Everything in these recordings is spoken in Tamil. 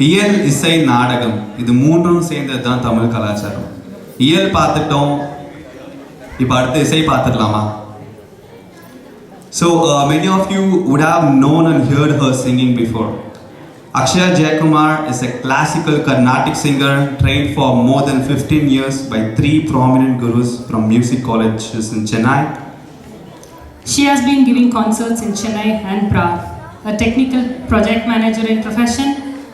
இயல், இசை, நாடகம் இது மூன்றும் சேர்ந்தது தான் தமிழ் கலாச்சாரம். இயல் பார்த்துட்டோம், இப்போ அடுத்து இசை பார்த்துடலாமா? So many of you would have known and heard her singing before. Akshaya Jayakumar is a classical Carnatic singer trained for more than 15 years by 3 prominent gurus from music colleges in Chennai. She has been giving concerts in Chennai and Prague. A technical project manager in profession,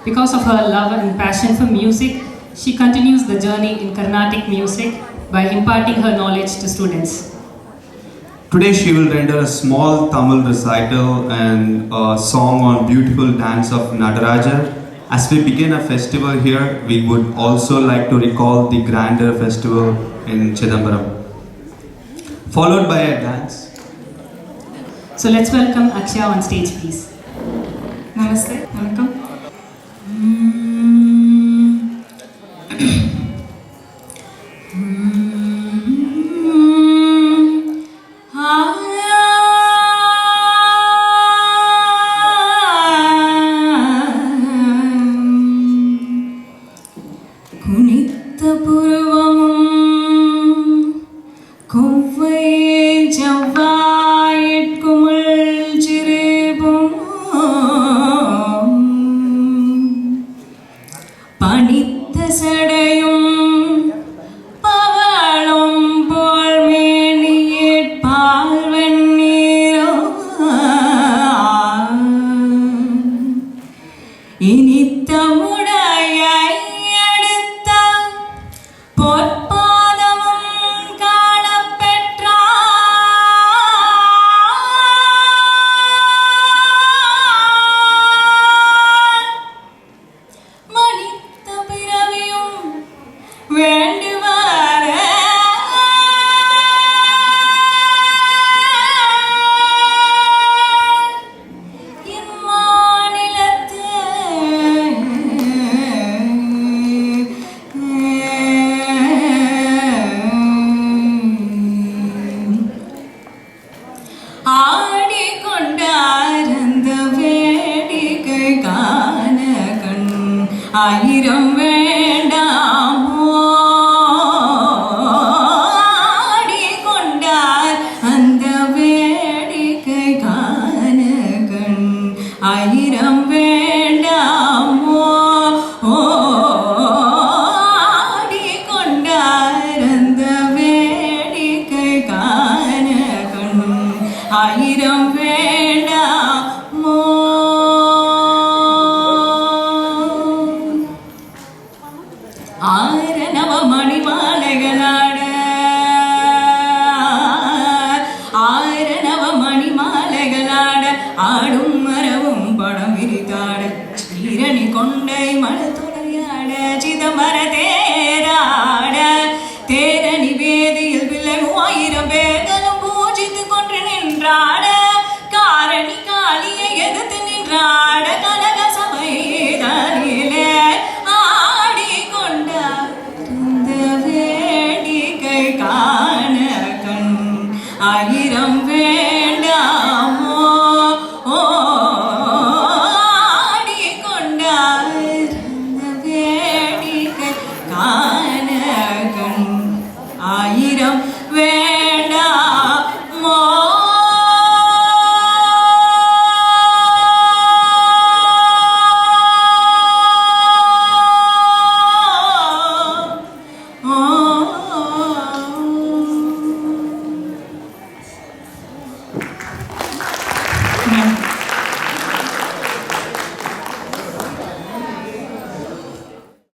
because of her love and passion for music, she continues the journey in Carnatic music by imparting her knowledge to students. Today she will render a small Tamil recital and a song on beautiful dance of Natarajar. As we begin a festival here, we would also like to recall the grander festival in Chidambaram, followed by a dance. So let's welcome Akshaya on stage, please. Namaste, welcome. குனித்த புருவமும் கொவ்வை செவ்வாயிற்குமிழ் சிறுபும் பனித்த சடையும் பவளம் போல் மேனியிற்பால் வெண்ணீரும் இனித்த முடைய எடுத்த பொற்பாதமும் காணப்பெற்றார். மனித பிறவியும் வேண்டுவார இம்மாநிலத்து ஆடிக்கொண்டார் அந்த வேடிக்கை காண கண் ஆயிரம் வேண்டாமோ. ஆடிக்கொண்டார் அந்த வேடிக்கை காண கண் ஆயிரம் வேண்டாமோ. ஆடிக்கொண்டார் அந்த வேடிக்கை காண கண் ஆயிரம் வேண்டாமோ. ஆரணவ மணிமாலைகளாட ஆரணவ மணிமாலைகளாட ஆடும் மரவும் படம் விரித்தாட சீரணி கொண்டை மலத்துறையாட சிதம்பர தேராட தேரணி வேதியில் பிள்ளை 3000 பேர்களும் பூஜித்து கொன்று நின்றாட காரணி காளியை எதிர்த்து நின்றாட கனக சபையிலே ஆடிக்கொண்டார் இந்த வேடிக்கை காண கண் ஆயிரம் வேண்டாமோ. ஆடிக்கொண்டார் இந்த வேடிக்கை காண கண் ஆயிரம் வேண்டாமோ.